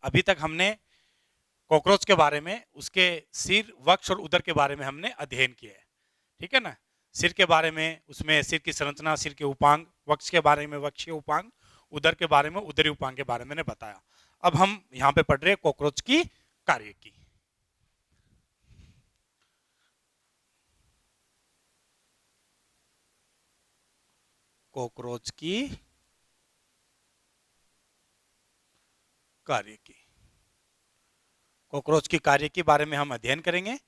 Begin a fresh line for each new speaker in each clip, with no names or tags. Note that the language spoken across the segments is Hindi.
अभी तक हमने कॉकरोच के बारे में, उसके सिर, वक्ष और उदर के बारे में हमने अध्ययन किया है, ठीक है ना। सिर के बारे में, उसमें सिर की संरचना, सिर के उपांग, वक्ष के बारे में वक्षीय उपांग, उदर के बारे में उदरी उपांग के बारे में मैंने बताया। अब हम यहाँ पे पढ़ रहे हैं कॉकरोच की कार्य की। कॉकरोच की कार्य की, कॉकरोच की कार्य के बारे में हम अध्ययन करेंगे।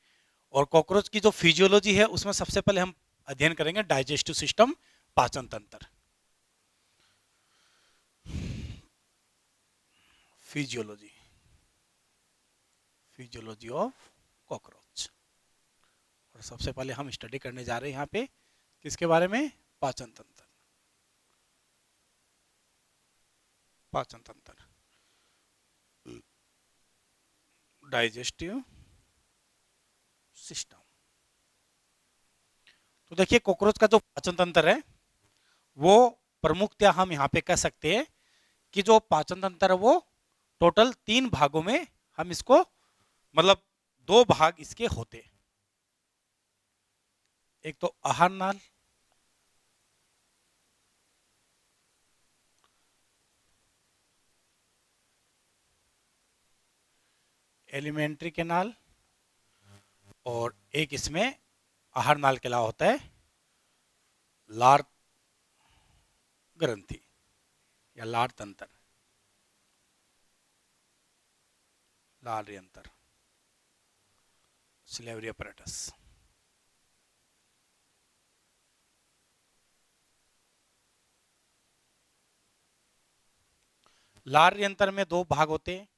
और कॉकरोच की जो फिजियोलॉजी है उसमें सबसे पहले हम अध्ययन करेंगे डाइजेस्टिव सिस्टम, पाचन तंत्र, फिजियोलॉजी, फिजियोलॉजी ऑफ कॉकरोच। और सबसे पहले हम स्टडी करने जा रहे हैं यहाँ पे किसके बारे में, पाचन तंत्र, पाचन तंत्र, डाइजेस्टिव सिस्टम। तो देखिए कॉकरोच का जो पाचन तंत्र है वो प्रमुखतया हम यहाँ पे कह सकते हैं कि जो पाचन तंत्र है वो टोटल 3 भागों में हम इसको, मतलब 2 भाग इसके होते हैं। एक तो आहार नाल, एलिमेंट्री कैनाल, और एक इसमें आहार नाल के अलावा होता है लार ग्रंथि या लार तंत्र, लार यंत्र, सिलेवरी अपरेटस। लार यंत्र में 2 भाग होते हैं,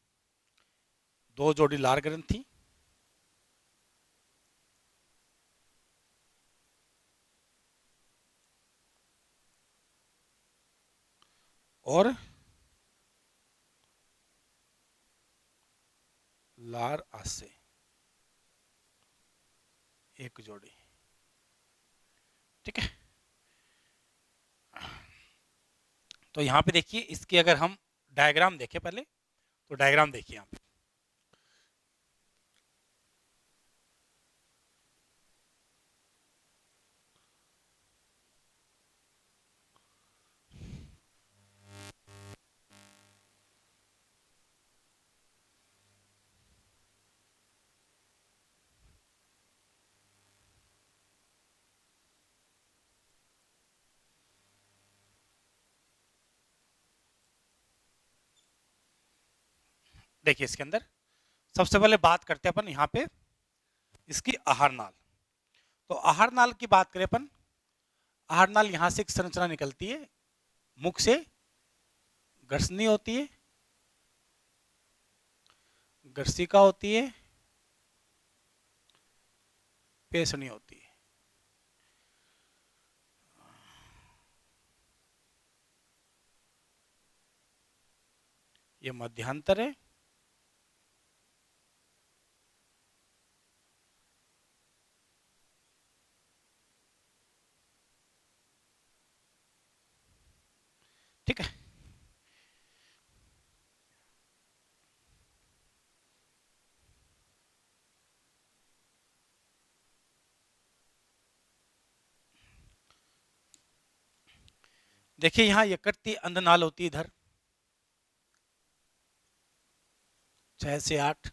2 जोड़ी लार ग्रंथि और लार आशय, एक जोड़ी, ठीक है। तो यहाँ पे देखिए इसकी अगर हम डायग्राम देखें पहले, तो डायग्राम देखिए यहाँ पे, देखिए इसके अंदर सबसे पहले बात करते हैं अपन यहाँ पे इसकी आहार नाल। तो आहार नाल की बात करें अपन, आहार नाल यहाँ से एक संरचना निकलती है, मुख से ग्रसनी होती है, ग्रसिका होती है, पेशनी होती है। ये मध्यांतर है, ठीक है। देखिए यहाँ यकृत अंधनाल होती है इधर 6 से 8,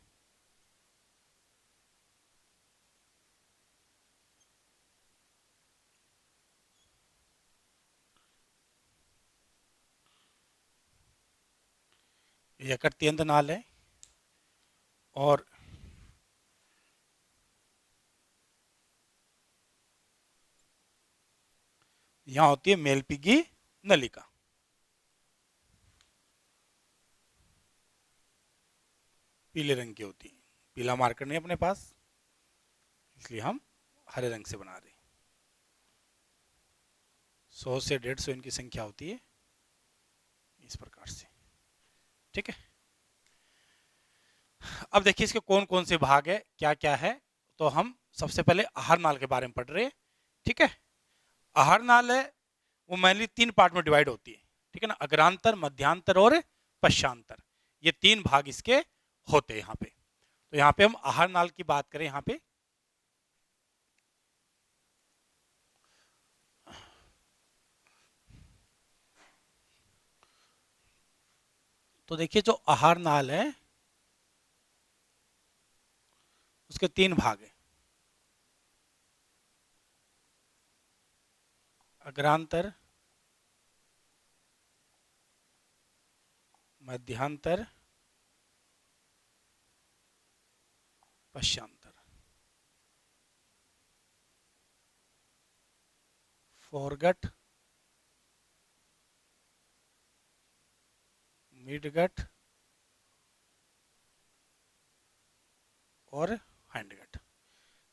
यकृत अंधनाल है। और यहाँ होती है मेलपिगी नलिका, पीले रंग की होती है, पीला मार्कर नहीं अपने पास इसलिए हम हरे रंग से बना रहे हैं। 100 से 150 इनकी संख्या होती है इस प्रकार से, ठीक है। अब देखिए इसके कौन कौन से भाग है, क्या क्या है। तो हम सबसे पहले आहार नाल के बारे में पढ़ रहे हैं, ठीक है। आहार नाल है वो मेनली 3 पार्ट में डिवाइड होती है, ठीक है ना, अग्रांतर, मध्यांतर और पश्चांतर। ये 3 भाग इसके होते हैं यहाँ पे। तो यहाँ पे हम आहार नाल की बात करें यहाँ पे, तो देखिए जो आहार नाल है उसके 3 भाग है, अग्रांतर, मध्यांतर, पश्चांतर। फोरगट, मिडगट और हैंडगट।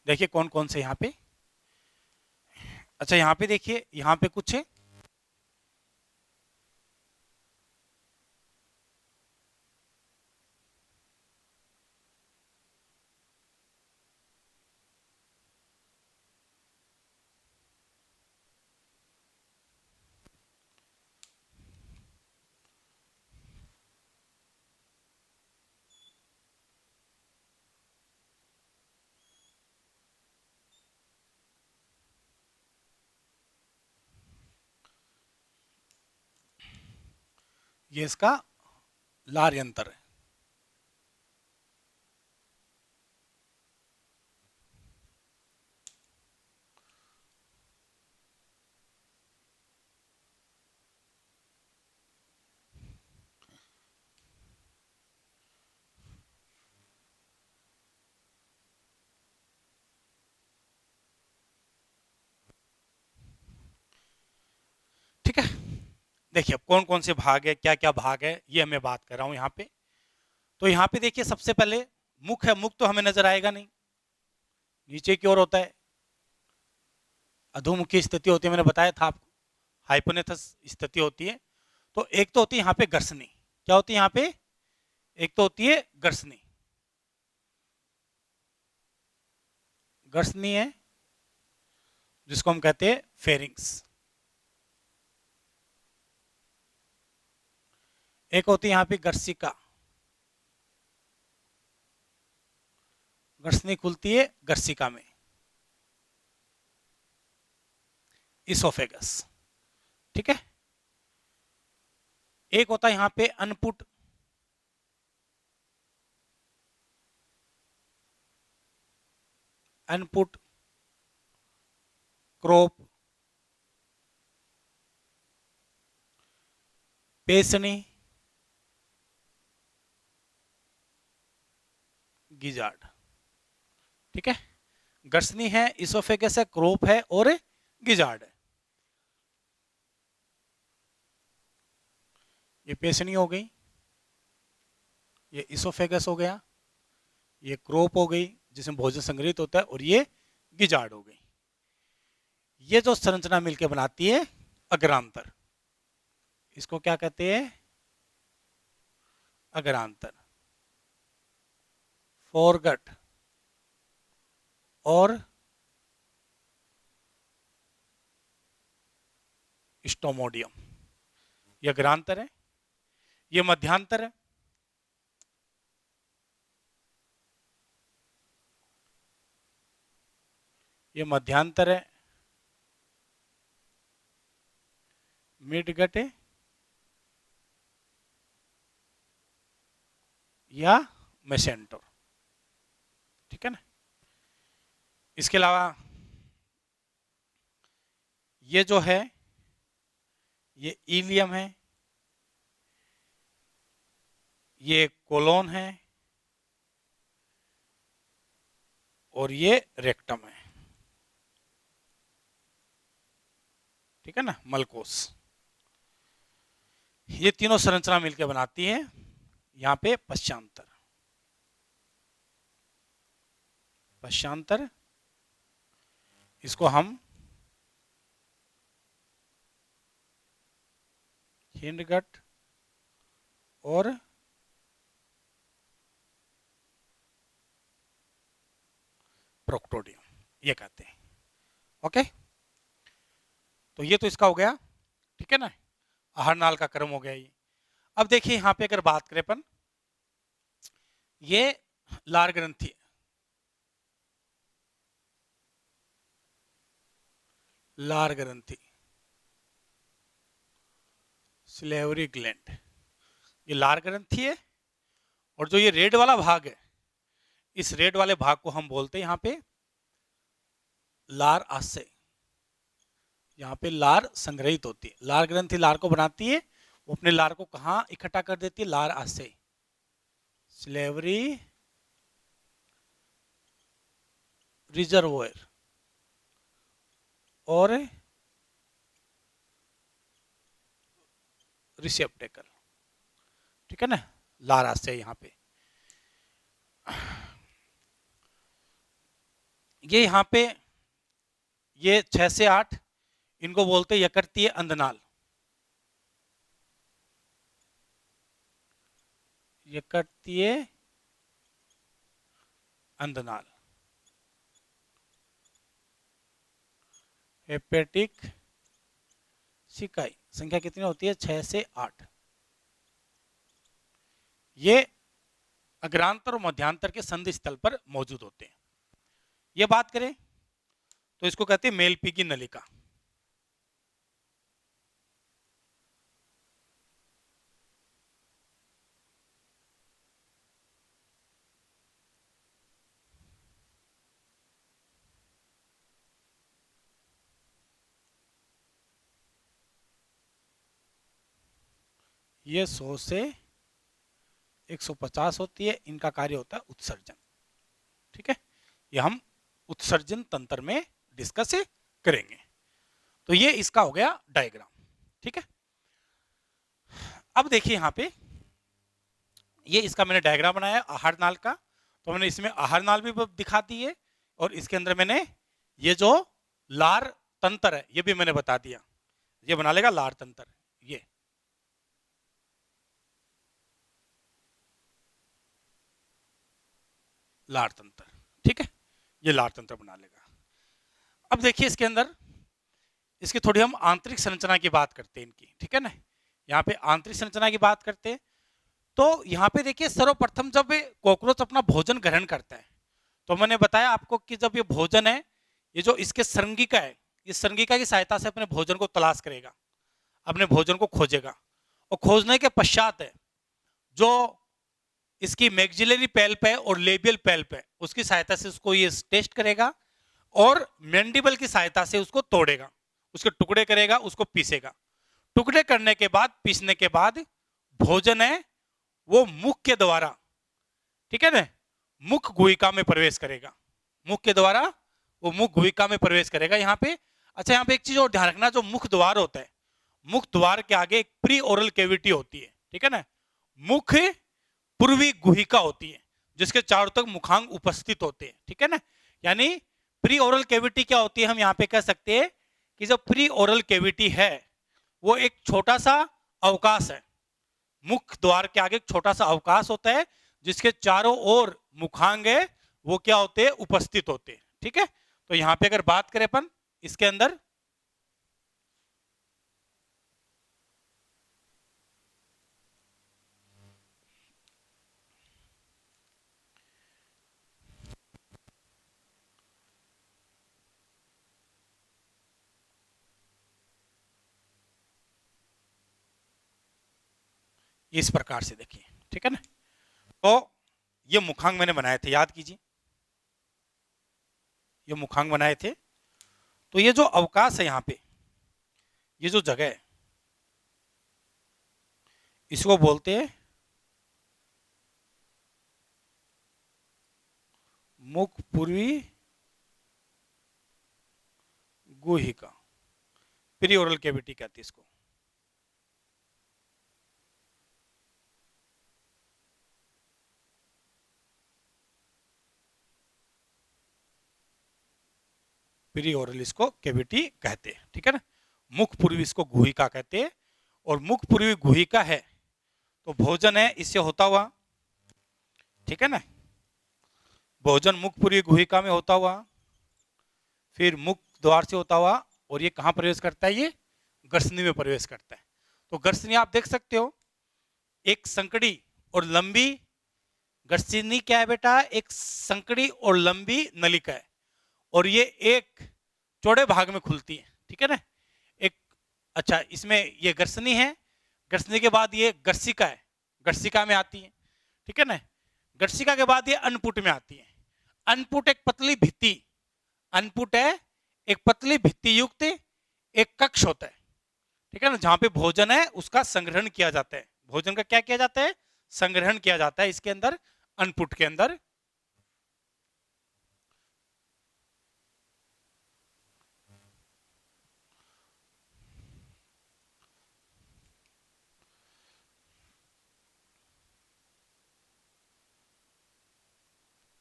देखिए कौन कौन से यहाँ पे, अच्छा यहाँ पे देखिए यहाँ पे कुछ है, ये इसका लार यंत्र है। ठीक है, देखिए अब कौन कौन से भाग है, क्या क्या भाग है, ये मैं बात कर रहा हूं यहाँ पे। तो यहाँ पे देखिए सबसे पहले मुख है, मुख तो हमें नजर आएगा नहीं, नीचे की ओर होता है, अधोमुखी स्थिति होती है, मैंने बताया था आपको, हाइपोनेथस स्थिति होती है। तो एक तो होती है यहाँ पे गर्सनी, क्या होती है यहाँ पे, एक तो होती है गर्सनी, गर्सनी है जिसको हम कहते हैं फेरिंग्स। एक होती है यहाँ पे गर्सिका, गर्सनी खुलती है गर्सिका में, इसोफेगस। ठीक है, एक होता है यहाँ पे अनपुट, अनपुट, क्रोप, पेसनी, गिजार्ड। ठीक है, गर्सनी है, इसोफेगस है, क्रोप है और गिजार्ड है। ये पेसनी हो गई, ये इसोफेगस हो गया, ये क्रोप हो गई जिसमें भोजन संग्रहित होता है, और ये गिजार्ड हो गई। ये जो संरचना मिलकर बनाती है अग्रांतर, इसको क्या कहते हैं, अग्रांतर। फोरगट और स्टोमोडियम, ये अग्रांतर है, ये मध्यांतर है, ये मध्यांतर है, मिडगट है या मेसेंटर। ठीक है ना, इसके अलावा ये जो है ये इलियम है, ये कोलोन है और ये रेक्टम है। ठीक है ना, मलकोस। ये तीनों संरचना मिलकर बनाती है यहाँ पे पश्चांतर। पश्चांतर, इसको हम हिंडगट और प्रोक्टोडियम ये कहते हैं। ओके, तो ये तो इसका हो गया। ठीक है ना, आहार नाल का क्रम हो गया ये। अब देखिए यहाँ पे अगर बात करें अपन ये लार ग्रंथि, लार ग्रंथि, सिलेवरी ग्लैंड, ये लार ग्रंथि है। और जो ये रेड वाला भाग है, इस रेड वाले भाग को हम बोलते हैं यहाँ पे लार आशय। यहाँ पे लार संग्रहित होती है, लार ग्रंथि लार को बनाती है, वो अपने लार को कहाँ इकट्ठा कर देती है, लार आशय, सिलेवरी रिजर्वोयर और रिसेप्टेकल, ठीक है ना, लार आशय यहाँ पे। ये यहाँ पे ये 6 से 8, इनको बोलते हैं यकृतीय अंधनाल, यकृतीय अंधनाल, हेपेटिक सिकाई, संख्या कितनी होती है, 6 से 8। ये अग्रांतर और मध्यांतर के संधि स्थल पर मौजूद होते हैं। ये बात करें तो इसको कहते हैं मेलपी की नलिका। ये 100 से 150 होती है, इनका कार्य होता है उत्सर्जन, ठीक है। ये हम उत्सर्जन तंत्र में डिस्कस करेंगे। तो ये इसका हो गया डायग्राम, ठीक है। अब देखिए यहाँ पे ये इसका मैंने डायग्राम बनाया आहार नाल का, तो मैंने इसमें आहार नाल भी दिखा दी है, और इसके अंदर मैंने ये जो लार तंत्र है ये भी मैंने बता दिया। ये बना लेगा लार तंत्र, ये लार तंत्र, ठीक है, ये लार तंत्र बना लेगा। अब देखिए इसके अंदर इसकी थोड़ी हम आंतरिक संरचना की बात करते हैं इनकी, ठीक है ना। यहाँ पे आंतरिक संरचना की बात करते हैं, तो यहाँ पे देखिए सर्वप्रथम जब कॉकरोच अपना भोजन ग्रहण करता है, तो मैंने बताया आपको कि जब ये भोजन है, ये जो इसके संगिका है, इस संगिका की सहायता से अपने भोजन को तलाश करेगा, अपने भोजन को खोजेगा, और खोजने के पश्चात है जो इसकी मैक्सिलरी पैल्प है और लेबियल पैल्प है, उसकी सहायता से उसको ये टेस्ट करेगा, और मैंडिबल की सहायता से उसको तोड़ेगा, उसके टुकड़े करेगा, उसको पीसेगा। टुकड़े करने के बाद, पीसने के बाद भोजन है वो मुख के द्वारा, ठीक है ना, मुख गुहिका में प्रवेश करेगा, मुख के द्वारा वो मुख गुहिका में प्रवेश करेगा यहाँ पे। अच्छा, यहाँ पे एक चीज और ध्यान रखना, जो मुख द्वार होता है, मुख द्वार के आगे एक प्री ओरल कैविटी होती है, ठीक है ना, मुख पूर्वी गुहिका होती है, जिसके चारों तक मुखांग उपस्थित होते हैं, ठीक है ना। यानी प्री ओरल कैविटी क्या होती है, हम यहाँ पे कह सकते हैं कि जो प्री ओरल कैविटी है वो एक छोटा सा अवकाश है, मुख द्वार के आगे एक छोटा सा अवकाश होता है, जिसके चारों ओर मुखांग है वो क्या होते हैं, उपस्थित होते हैं, ठीक है। तो यहाँ पे अगर बात करें अपन इसके अंदर, इस प्रकार से देखिए, ठीक है ना। तो ये मुखांग मैंने बनाए थे, याद कीजिए, ये मुखांग बनाए थे। तो ये जो अवकाश है यहाँ पे, ये जो जगह है, इसको बोलते हैं मुख पूर्वी गुहिका, प्री ओरल कैविटी कहते हैं इसको। प्री ओरल इसको कैविटी कहते हैं, ठीक है ना। मुख पूर्वी इसको गुहिका कहते हैं, और मुख पूर्वी गुहिका है तो भोजन है इससे होता हुआ, ठीक है ना, भोजन मुख पूर्वी गुहिका में होता हुआ, फिर मुख द्वार से होता हुआ, और ये कहाँ प्रवेश करता है, ये गर्सनी में प्रवेश करता है। तो गर्सनी आप देख सकते हो, एक संकड़ी और लंबी गर्सनी क्या है बेटा? एक संकड़ी और लंबी नलिका है, और ये एक चौड़े भाग में खुलती है, ठीक है ना? एक, अच्छा, इसमें ये गर्सनी है, गर्सनी के बाद ये गर्सिका है, गर्सिका में आती है, ठीक है ना? गर्सिका के बाद ये अन्नपुट में आती है। अन्नपुट एक पतली भित्ति, अन्नपुट है एक पतली भित्ति युक्त एक कक्ष होता है, ठीक है ना, जहां पे भोजन है उसका संग्रहण किया जाता है। भोजन का क्या किया जाता है? संग्रहण किया जाता है इसके अंदर, अन्नपुट के अंदर।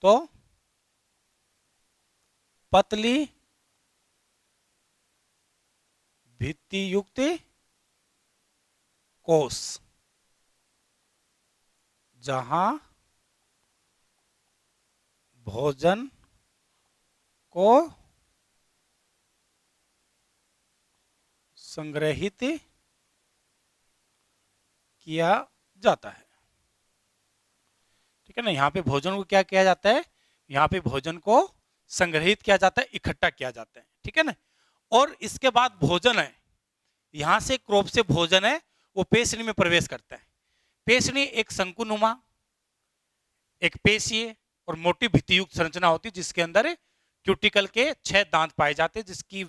तो पतली भित्ति युक्त कोष, जहां भोजन को संग्रहित किया जाता है, ठीक है ना? यहां पे भोजन को क्या किया जाता है? यहां पे भोजन को संग्रहित किया जाता है, इकट्ठा किया जाता है, ठीक है ना? और इसके बाद भोजन है, यहां से क्रोप से भोजन है वो पेशनी में प्रवेश करता है। पेशनी एक शंकुनुमा, एक पेशीय और मोटी भित्तियुक्त संरचना होती है, जिसके अंदर क्यूटिकल के 6 दांत पाए जाते हैं, जिसकी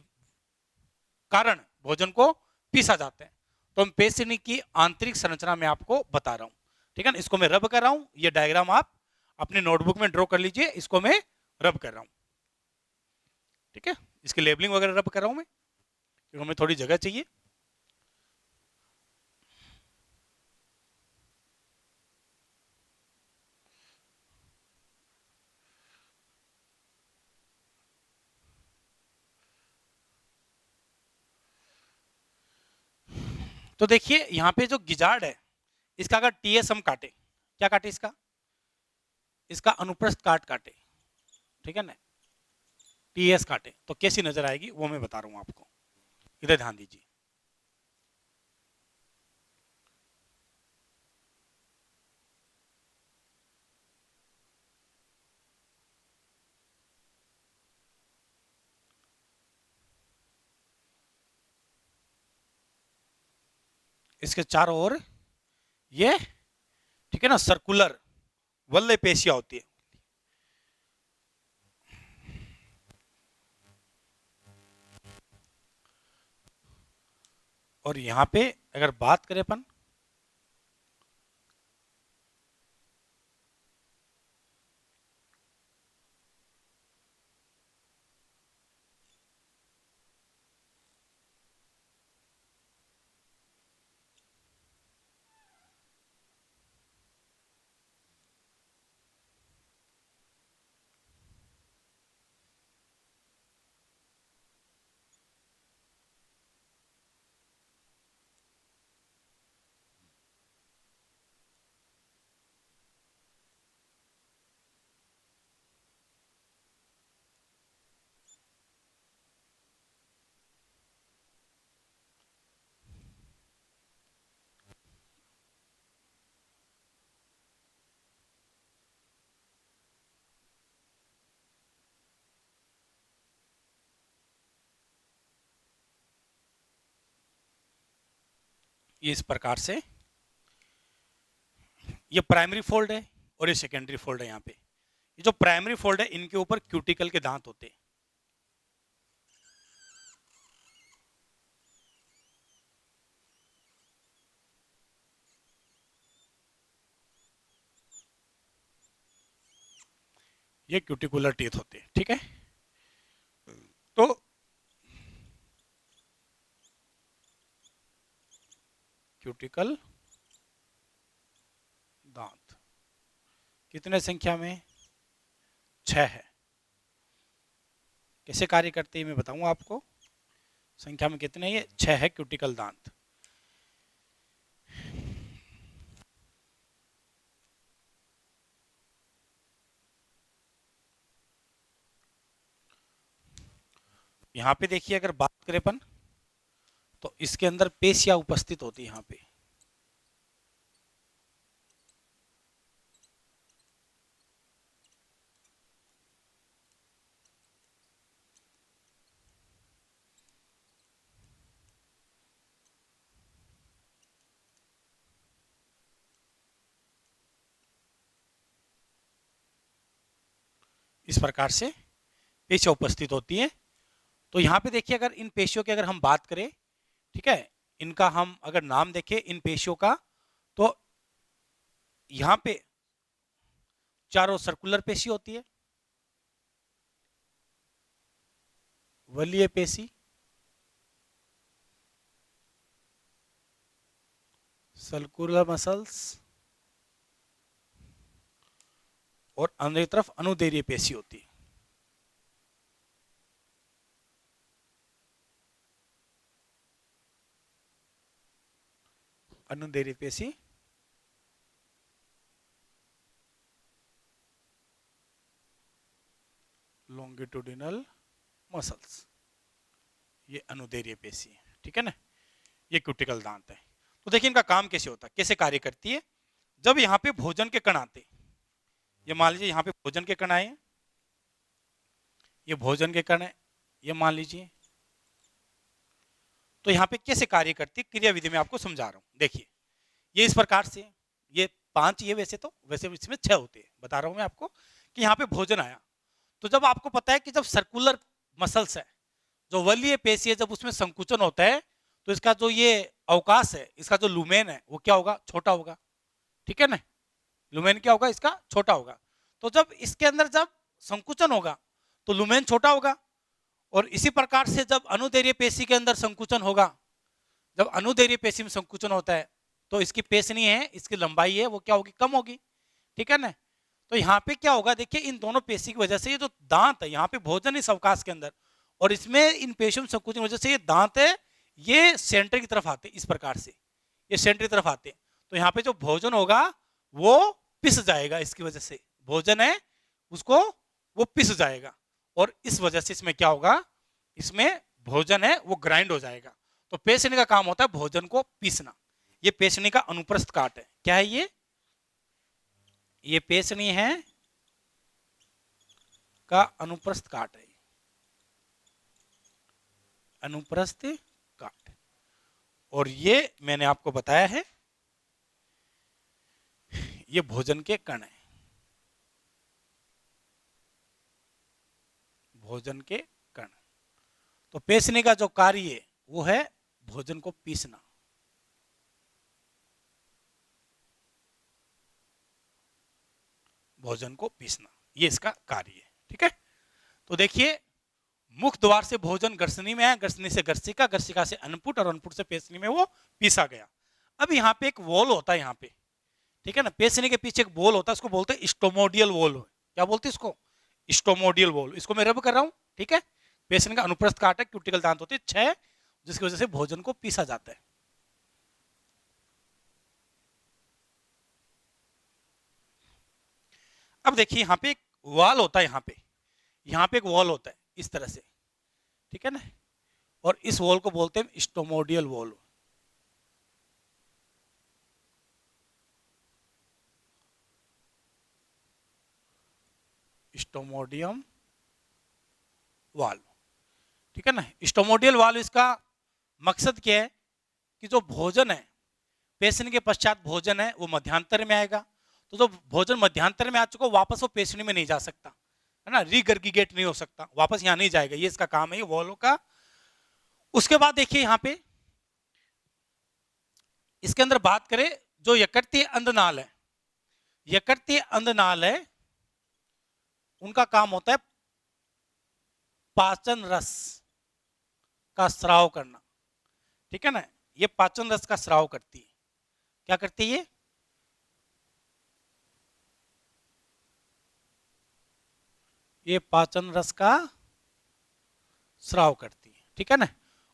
कारण भोजन को पीसा जाता है। तो हम पेशनी की आंतरिक संरचना में आपको बता रहा हूं, ठीक है ना? इसको मैं रब कर रहा हूं, ये डायग्राम आप अपने नोटबुक में ड्रॉ कर लीजिए, इसको मैं रब कर रहा हूं, ठीक है? इसकी लेबलिंग वगैरह रब कर रहा हूं मैं, क्योंकि हमें थोड़ी जगह चाहिए। तो देखिए यहाँ पे जो गिजार्ड है, इसका अगर टीएस हम काटे, क्या काटे? इसका अनुप्रस्थ काट काटे, ठीक है ना? टीएस काटे तो कैसी नजर आएगी वो मैं बता रहा हूं आपको, इधर ध्यान दीजिए। इसके चारों ओर ये, ठीक है ना, सर्कुलर वल्ले पेशियां होती है। और यहां पे अगर बात करें अपन, ये इस प्रकार से, ये प्राइमरी फोल्ड है और ये सेकेंडरी फोल्ड है। यहाँ पे ये जो प्राइमरी फोल्ड है, इनके ऊपर क्यूटिकल के दांत होते हैं। ये क्यूटिकुलर टीथ होते हैं, ठीक है? तो क्यूटिकल दांत कितने संख्या में? 6 है। कैसे कार्य करते हैं मैं बताऊंगा आपको। संख्या में कितने? ये 6 है क्यूटिकल दांत। यहाँ पे देखिए, अगर बात करें अपन, तो इसके अंदर पेशियां उपस्थित होती है। यहाँ पे इस प्रकार से पेशियां उपस्थित होती हैं। तो यहाँ पे देखिए, अगर इन पेशियों की अगर हम बात करें, ठीक है, इनका हम अगर नाम देखें इन पेशियों का, तो यहाँ पे चारों सर्कुलर पेशी होती है, वलीय पेशी, सर्कुलर मसल्स, और अंदर की तरफ अनुदैर्घ्य पेशी होती है। अनुदैर्घ्य पेशी, लॉन्गिट्यूडिनल मसल्स, ये अनुदैर्घ्य पेशी है, ठीक है ना। ये क्यूटिकल दांत है। तो देखिए इनका काम कैसे होता है, कैसे कार्य करती है। जब यहाँ पे भोजन के कण आते, ये मान लीजिए यहाँ पे भोजन के कण आए, ये भोजन के कण है, ये मान लीजिए, तो यहाँ पे कैसे कार्य करती है क्रिया विधि में आपको समझा रहा हूं। देखिए ये इस प्रकार से, ये 5 ये वैसे तो, वैसे इसमें 6 होते हैं, बता रहा हूं मैं आपको कि यहाँ पे भोजन आया। तो जब आपको पता है कि जब सर्कुलर मसल्स है, जो वलीय पेशी है, जब उसमें संकुचन होता है, तो इसका जो ये अवकाश है, इसका जो लुमेन है, वो क्या होगा, छोटा होगा, ठीक है ना। लुमेन क्या होगा, इसका छोटा होगा। तो जब इसके अंदर जब संकुचन होगा तो लुमेन छोटा होगा, और इसी प्रकार से जब अनुदैर्घ्य पेशी के अंदर संकुचन होगा, जब अनुदैर्घ्य पेशी में संकुचन होता है, तो इसकी पेशनी है, इसकी लंबाई है, वो क्या होगी, कम होगी, ठीक है ना। तो यहाँ पे क्या होगा, देखिए इन दोनों पेशी की वजह से ये जो दांत है, यहाँ पे भोजन इस अवकाश के अंदर, और इसमें इन पेशियों में संकुचन की वजह से ये दांत है, ये सेंटर की तरफ आते, इस प्रकार से ये सेंटर की तरफ आते। तो यहाँ पे जो भोजन होगा वो पिस जाएगा, इसकी वजह से भोजन है उसको वो पिस जाएगा, और इस वजह से इसमें क्या होगा, इसमें भोजन है वो ग्राइंड हो जाएगा। तो पेशनी का काम होता है भोजन को पीसना। ये पेशनी का अनुप्रस्थ काट है। क्या है ये पेशनी है का अनुप्रस्थ काट है, अनुप्रस्थ काट। और ये मैंने आपको बताया है, ये भोजन के कण है, भोजन के कण। तो पेशनी का जो कार्य है वो है भोजन को पीसना। भोजन को पीसना, ये इसका कार्य है, ठीक है। तो देखिए मुख द्वार से भोजन गर्सनी में आया, गर्सनी से गर्सिका, गर्सिका से अनपुट, और अनपुट से पेशनी में वो पीसा गया। अब यहाँ पे एक वॉल होता है, यहाँ पे, ठीक है ना, पेशनी के पीछे एक वॉल होता है, उसको बोलते हैं स्टोमोडियल वॉल। क्या बोलते हैं इसको, स्टोमोडियल वॉल। इसको मैं रब कर रहा हूँ, ठीक है। पेशनी का अनुप्रस्थ काट है, क्यूटिकल दांत होते हैं 6, जिसकी वजह से भोजन को पीसा जाता है। अब देखिए यहाँ पे एक वॉल होता है, यहाँ पे एक वॉल होता है इस तरह से, ठीक है ना, और इस वॉल को बोलते हैं स्टोमोडियल वॉल। स्टोमोडियम वाल्व, ठीक है ना। स्टोमोडियल वाल्व, इसका मकसद क्या है कि जो भोजन है, पेशनी के पश्चात भोजन है वो मध्यांतर में आएगा, तो जो भोजन मध्यांतर में आ चुका वापस वो पेशनी में नहीं जा सकता, है ना, रीगर्गिगेट नहीं हो सकता, वापस यहाँ नहीं जाएगा, ये इसका काम है, ये वॉल्व का। उसके बाद देखिए यहाँ पे इसके अंदर बात करें, जो यकृतीय अंधनाल है, यकृतीय अंधनाल है, उनका काम होता है पाचन रस का स्राव करना, ठीक है ना। ये पाचन रस का स्राव करती है। क्या करती है ये पाचन रस का स्राव करती है, ठीक है ना।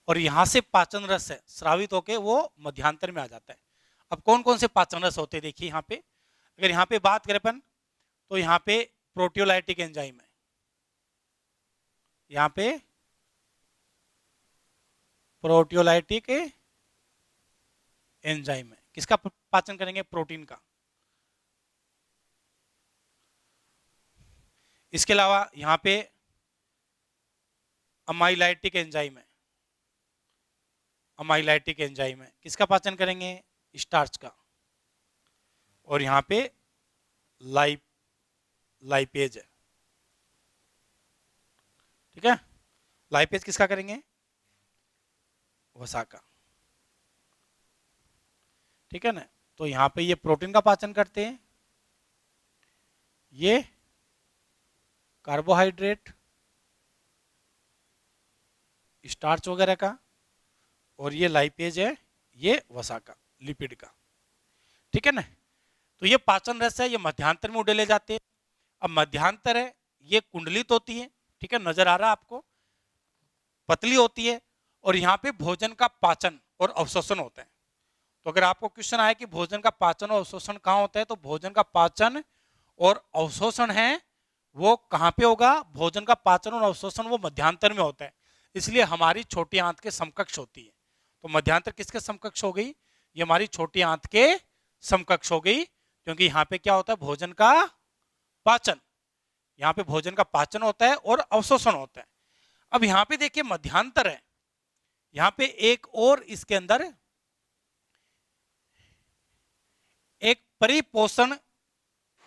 और यहां से पाचन रस है स्रावित होके वो मध्यांतर में आ जाता है। अब कौन कौन से पाचन रस होते हैं, देखिए यहाँ पे, अगर यहाँ पे बात करें अपन, तो यहाँ पे प्रोटियोलाइटिक एंजाइम है, यहाँ पे प्रोटियोलाइटिक एंजाइम है, किसका पाचन करेंगे, प्रोटीन का। इसके अलावा यहाँ पे अमाइलाइटिक एंजाइम है, अमाइलाइटिक एंजाइम है, किसका पाचन करेंगे, स्टार्च का। और यहाँ पे लाइपेज है, ठीक है, लाइपेज किसका करेंगे, वसा का, ठीक है ना। तो यहां पे ये प्रोटीन का पाचन करते हैं, ये कार्बोहाइड्रेट स्टार्च वगैरह का, और ये लाइपेज है ये वसा का, लिपिड का, ठीक है ना। तो ये पाचन रस है, ये मध्यांतर में उड़ेले जाते हैं। अब मध्यांतर है ये कुंडलित होती है, ठीक है, नजर आ रहा है आपको, पतली होती है, और यहाँ पे भोजन का पाचन और अवशोषण होता है। तो अगर आपको क्वेश्चन आए कि भोजन का पाचन और अवशोषण कहाँ होता है, तो भोजन का पाचन और अवशोषण है वो कहाँ पे होगा, भोजन का पाचन और अवशोषण वो मध्यांतर में होता है, इसलिए हमारी छोटी आंत के समकक्ष होती है। तो मध्यांतर किसके समकक्ष हो गई, ये हमारी छोटी आंत के समकक्ष हो गई, क्योंकि यहाँ पे क्या होता है, भोजन का पाचन, यहाँ पे भोजन का पाचन होता है और अवशोषण होता है। अब यहाँ पे देखिए मध्यांतर है, यहाँ पे एक और इसके अंदर एक परिपोषण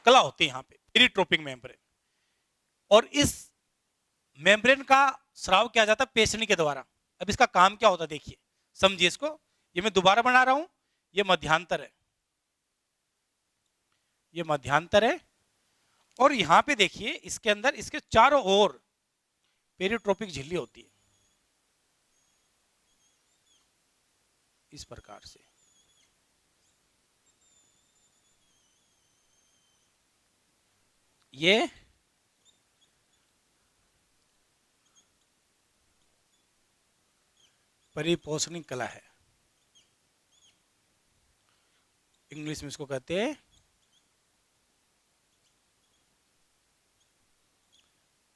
कला होती है, यहाँ पे पेरिट्रोपिक मेम्ब्रेन, और इस मेम्ब्रेन का स्राव किया जाता है पेशनी के द्वारा। अब इसका काम क्या होता है देखिए, समझिए इसको, ये मैं दोबारा बना रहा हूं, ये मध्यांतर है, ये मध्यांतर है, और यहां पे देखिए इसके अंदर इसके चारों ओर पेरिट्रोपिक झिल्ली होती है, इस प्रकार से। ये परिपोषणी कला है, इंग्लिश में इसको कहते हैं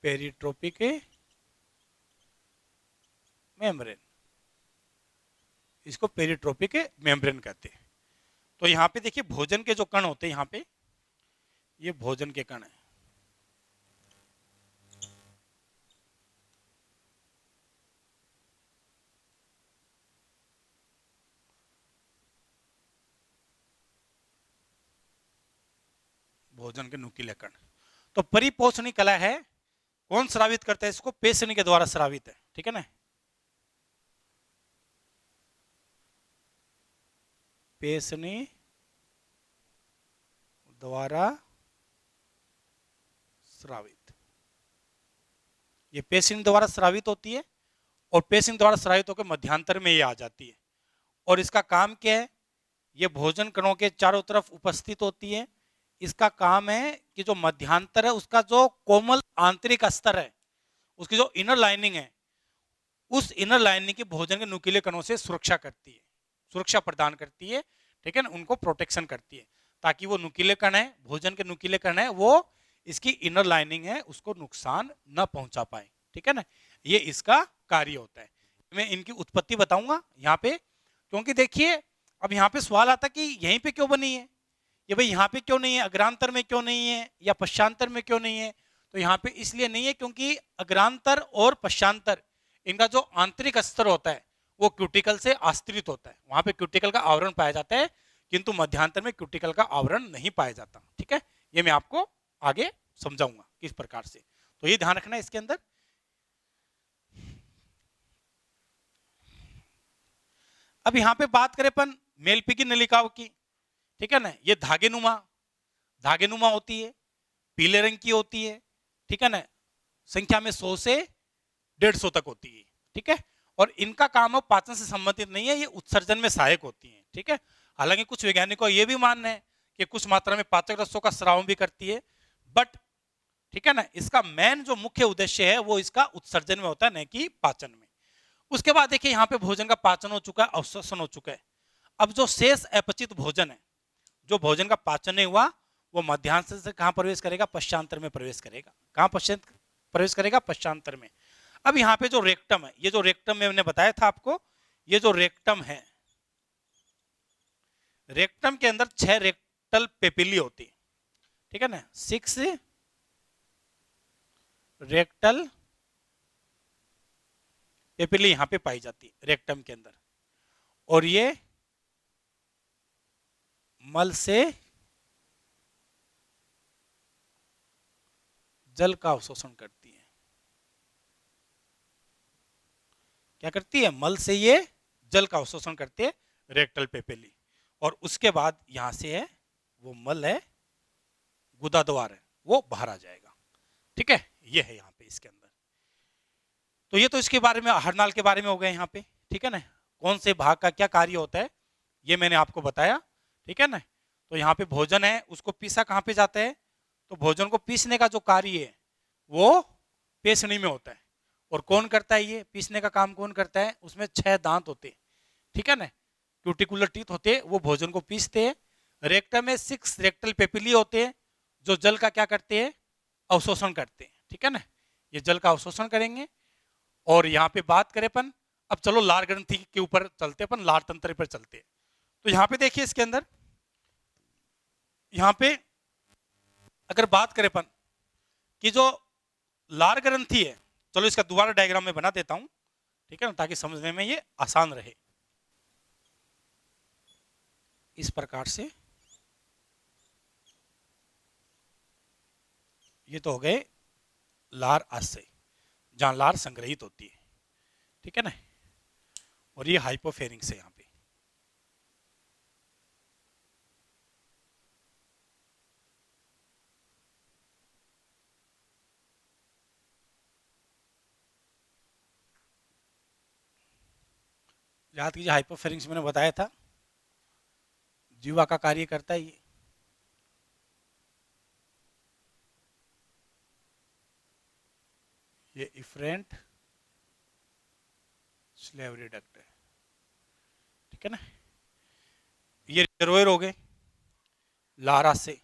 पेरिट्रोपिक मेम्ब्रेन, इसको पेरिट्रोपिक मेम्ब्रेन कहते हैं। तो यहाँ पे देखिए भोजन के जो कण होते हैं, यहाँ पे ये भोजन के कण है, भोजन के नुकीले कण। तो परिपोषणी कला है, कौन स्रावित करता है इसको, पेशनी के द्वारा स्रावित है, ठीक है ना, पेशनी द्वारा स्रावित, ये पेशनी द्वारा स्रावित होती है, और पेशनी द्वारा स्रावित होकर मध्यांतर में ये आ जाती है। और इसका काम क्या है, ये भोजन कणों के चारों तरफ उपस्थित होती है। इसका काम है कि जो मध्यांतर है उसका जो कोमल आंतरिक स्तर है, उसकी जो इनर लाइनिंग है, उस इनर लाइनिंग की भोजन के नुकीले कणों से सुरक्षा करती है, सुरक्षा प्रदान करती है, ठीक है ना, उनको प्रोटेक्शन करती है, ताकि वो नुकीले कण है, भोजन के नुकीले कण है, वो इसकी इनर लाइनिंग है उसको नुकसान न पहुंचा पाए, ठीक है ना, ये इसका कार्य होता है। मैं इनकी उत्पत्ति बताऊंगा यहाँ पे, क्योंकि देखिए अब यहाँ पे सवाल आता कि यहीं पे क्यों बनी है, ये भाई यहाँ पे क्यों नहीं है, अग्रांतर में क्यों नहीं है, या पश्चांतर में क्यों नहीं है। तो यहाँ पे इसलिए नहीं है क्योंकि अग्रांतर और पश्चांतर इनका जो आंतरिक स्तर होता है वो क्यूटिकल से आश्रित होता है, वहां पे क्यूटिकल का आवरण पाया जाता है, किंतु मध्यांतर में क्यूटिकल का आवरण नहीं पाया जाता, ठीक है, ये मैं आपको आगे समझाऊंगा किस प्रकार से। तो ये ध्यान रखना है इसके अंदर। अब यहाँ पे बात करें अपन मेलपीकी नलिकाओं की, ठीक है ना, ये धागेनुमा होती है, पीले रंग की होती है, ठीक है ना, संख्या में 100 से 150 तक होती है, ठीक है, और इनका काम पाचन से संबंधित नहीं है, ये उत्सर्जन में सहायक होती है, ठीक है। हालांकि कुछ वैज्ञानिकों ये भी मानना है कि कुछ मात्रा में पाचक रसों का स्राव भी करती है, बट ठीक है ना, इसका मेन जो मुख्य उद्देश्य है वो इसका उत्सर्जन में होता है, न कि पाचन में। उसके बाद देखिए यहाँ पे भोजन का पाचन हो चुका है, अवशोषण हो चुका है। अब जो शेष अपचित भोजन है, जो भोजन का पाचन नहीं हुआ, वो मध्यांतर से कहां प्रवेश करेगा, पश्चांतर में प्रवेश करेगा। कहां प्रवेश करेगा, पश्चांतर में। अब यहाँ पे जो रेक्टम है, ये जो रेक्टम मैंने बताया था आपको, ये जो रेक्टम है, रेक्टम के अंदर 6 रेक्टल पेपिली होती है, ठीक है ना, 6 रेक्टल पेपिली यहां पे पाई जाती है रेक्टम के अंदर, और ये मल से जल का अवशोषण करती है। क्या करती है, मल से ये जल का अवशोषण करती है रेक्टल पेपिली, और उसके बाद यहां से है वो मल है, गुदा द्वार है, वो बाहर आ जाएगा। ठीक है, ये है यहाँ पे इसके अंदर। तो ये तो इसके बारे में, हरनाल के बारे में हो गए यहाँ पे। ठीक है ना, कौन से भाग का क्या कार्य होता है ये मैंने आपको बताया। ठीक है ना, तो यहाँ पे भोजन है, उसको पीसा कहाँ पे जाता है, तो भोजन को पीसने का जो कार्य है वो पेशनी में होता है। और कौन करता है ये पीसने का काम, कौन करता है, उसमें 6 दांत होते हैं। ठीक है ना, क्यूटिकुलर टीथ होते हैं, वो भोजन को पीसते हैं। रेक्टम में 6 रेक्टल पेपिली होते हैं जो जल का क्या करते हैं, अवशोषण करते हैं। ठीक है ना, ये जल का अवशोषण करेंगे। और यहाँ पे बात करें अपन, अब चलो लार ग्रंथि के ऊपर चलते, अपन लार तंत्र पर चलते हैं। तो यहाँ पे देखिए इसके अंदर, यहाँ पे अगर बात करें अपन कि जो लार ग्रंथि है, चलो इसका दोबारा डायग्राम में बना देता हूं, ठीक है ना, ताकि समझने में ये आसान रहे। इस प्रकार से ये तो हो गए लार आशय, जहां लार संग्रहित होती है। ठीक है ना, और ये हाइपोफेरिंग्स है यहाँ पे। याद कीजिए, हाइपोफेरिंग्स मैंने बताया था जीवा का कार्य करता है ये इफरेंट स्लेवरी डक्ट है। ठीक है ना, ये रिजर्वोयर हो गए लारा से,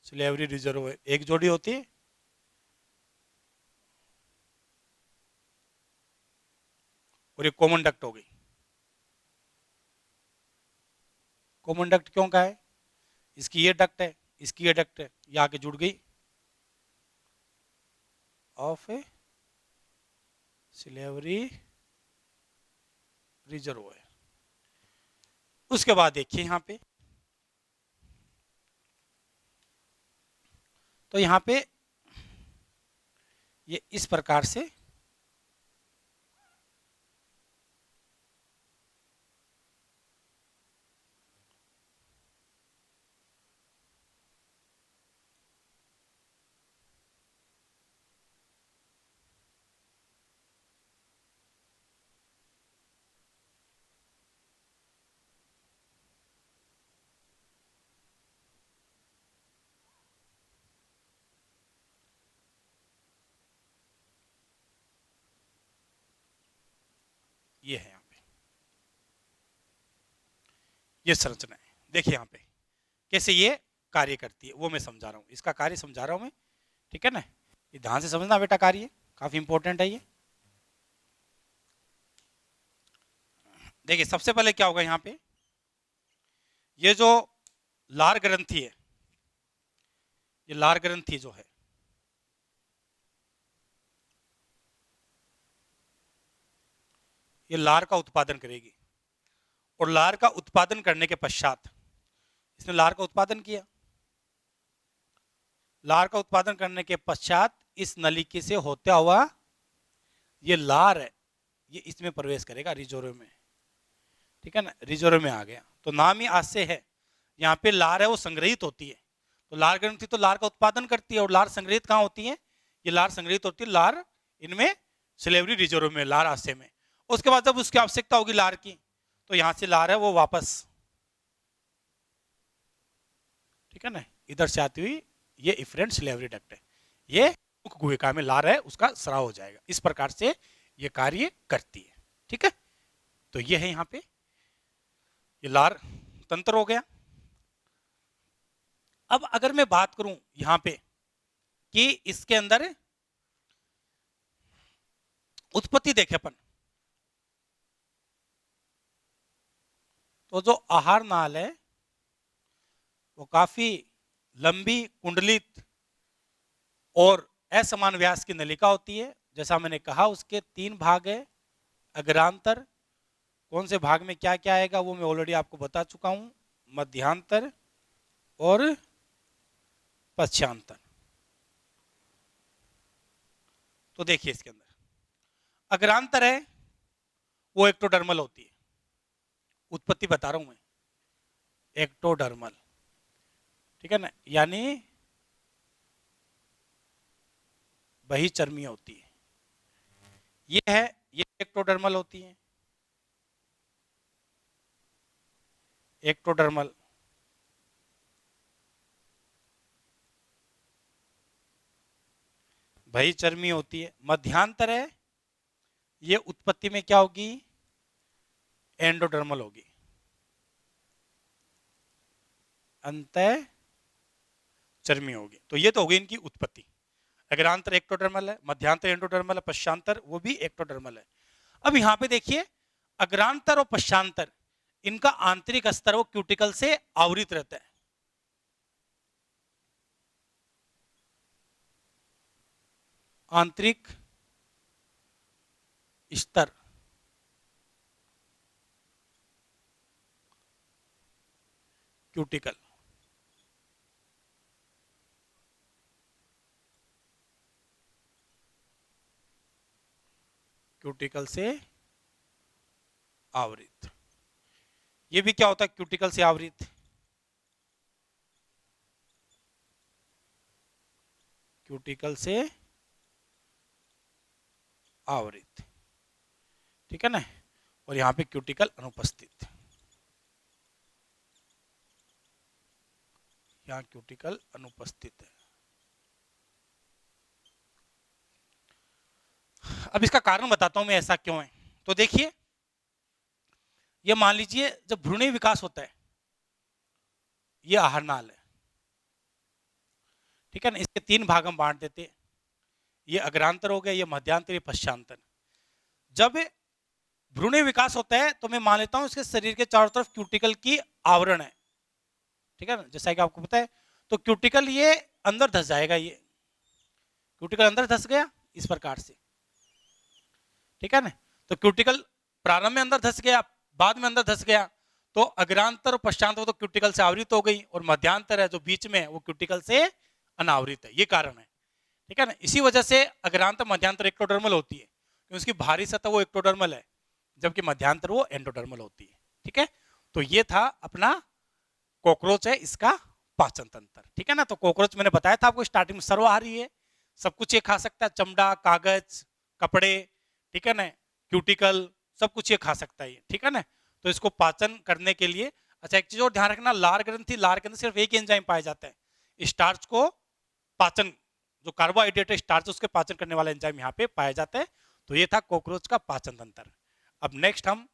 स्लेवरी रिजर्वोयर एक जोड़ी होती है। और ये कॉमन डक्ट हो गई। कॉमन डक्ट क्यों का है, इसकी ये डक्ट है, इसकी ये डक्ट है, ये आके जुड़ गई ऑफ ए सिलेवरी रिजर्वोयर। उसके बाद देखिए यहां पे, तो यहां पे ये इस प्रकार से ये है, यहाँ पे ये संरचना है। देखिए यहाँ पे कैसे ये कार्य करती है, वो मैं समझा रहा हूँ, इसका कार्य समझा रहा हूँ मैं। ठीक है ना, ये ध्यान से समझना बेटा, कार्य काफी इंपॉर्टेंट है ये। देखिए सबसे पहले क्या होगा यहाँ पे, ये जो लार ग्रंथि है, ये लार ग्रंथि जो है, ये लार का उत्पादन करेगी। और लार का उत्पादन करने के पश्चात, इसने लार का उत्पादन किया, लार का उत्पादन करने के पश्चात इस नलिका से होता हुआ ये लार है, ये इसमें प्रवेश करेगा रिजर्वोयर में। ठीक है ना, रिजर्वोयर में आ गया तो नाम ही आज से है। यहाँ पे लार है वो संग्रहित होती है, तो लार ग्रंथि तो लार का उत्पादन करती है, और लार संग्रहित कहाँ होती है, ये लार संग्रहित होती है लार इनमें सिलेवरी रिजर्व में, लार आशय में। उसके बाद जब उसकी आवश्यकता होगी लार की, तो यहां से लार है वो वापस, ठीक है ना, इधर से आती हुई ये इफरेंट सिलेवरी डक्ट है, ये मुख गुहिका में लार है उसका स्राव हो जाएगा। इस प्रकार से ये कार्य करती है। ठीक है, तो ये है यहाँ पे, ये लार तंत्र हो गया। अब अगर मैं बात करूं यहां पे कि इसके अंदर उत्पत्ति देखे अपन, तो जो आहार नाल है वो काफी लंबी, कुंडलित और असमान व्यास की नलिका होती है। जैसा मैंने कहा उसके 3 भाग है, अग्रांतर, कौन से भाग में क्या क्या आएगा वो मैं ऑलरेडी आपको बता चुका हूं, मध्यांतर और पश्चांतर। तो देखिए इसके अंदर अग्रांतर है, वो एक्टोडर्मल होती है। उत्पत्ति बता रहा हूं मैं, एक्टोडर्मल, ठीक है ना, यानी बहिचर्मीय होती है। ये है, ये एक्टोडर्मल होती है, एक्टोडर्मल। बहिचर्मीय होती है। मध्यांतर है, ये उत्पत्ति में क्या होगी, एंडोडर्मल होगी, अंतः चर्मी होगी। तो ये तो होगी इनकी उत्पत्ति। अग्रांतर एक्टोडर्मल है, मध्यांतर एंडोडर्मल है, पश्चांतर वो भी एक्टोडर्मल है। अब यहां पे देखिए, अग्रांतर और पश्चांतर, इनका आंतरिक स्तर वो क्यूटिकल से आवृत रहता है। आंतरिक स्तर क्यूटिकल, क्यूटिकल से आवृत। ये भी क्या होता है, क्यूटिकल से आवृत, क्यूटिकल से आवृत, ठीक है ना। और यहां पे क्यूटिकल अनुपस्थित, यहां क्यूटिकल अनुपस्थित है। अब इसका कारण बताता हूं मैं ऐसा क्यों है। तो देखिए, ये मान लीजिए जब भ्रूणीय विकास होता है, ये आहार नाल है, ठीक है ना, इसके 3 भाग हम बांट देते, ये अग्रांतर हो गया, ये मध्यांतर, ये पश्चांतर। जब भ्रूणीय विकास होता है तो मैं मान लेता हूं इसके शरीर के चारों तरफ क्यूटिकल की आवरण है, ठीक है ना, जैसा कि आपको पता है। तो क्यूटिकल ये अंदर धस जाएगा, ये क्यूटिकल अंदर धस गया इस प्रकार से, ठीक है ना। तो क्यूटिकल प्रारंभ में अंदर धस गया, बाद में अंदर धस गया, तो अग्रांतर और पश्चांतर तो क्यूटिकल से आवृत हो गई, और मध्यांतर है जो बीच में है वो क्यूटिकल से अनावृत है, ये कारण है, ठीक है ना। इसी वजह से अग्रांतर मध्यांतर एक्टोडर्मल होती है, क्योंकि उसकी बाहरी सतह वो एक्टोडर्मल है, जबकि मध्यांतर वो एंडोडर्मल होती है, ठीक है। तो ये था अपना कॉकरोच है, इसका पाचन तंत्र, ठीक है ना। तो कॉकरोच मैंने बताया था आपको स्टार्टिंग में सर्वाहारी है, सब कुछ ये खा सकता है, चमड़ा, कागज, कपड़े, ठीक है ना, क्यूटिकल, सब कुछ ये खा सकता है, ठीक है ना। तो इसको पाचन करने के लिए, अच्छा एक चीज और ध्यान रखना, लार ग्रंथि, लार के अंदर सिर्फ एक एंजाइम पाया जाता है, स्टार्च को पाचन, जो कार्बोहाइड्रेट है स्टार्च उसके पाचन करने वाला एंजाइम यहाँ पे पाया जाता है। तो ये था कॉकरोच का पाचन तंत्र। अब नेक्स्ट हम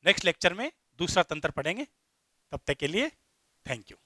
नेक्स्ट लेक्चर में दूसरा तंत्र पढ़ेंगे, तब तक के लिए थैंक यू।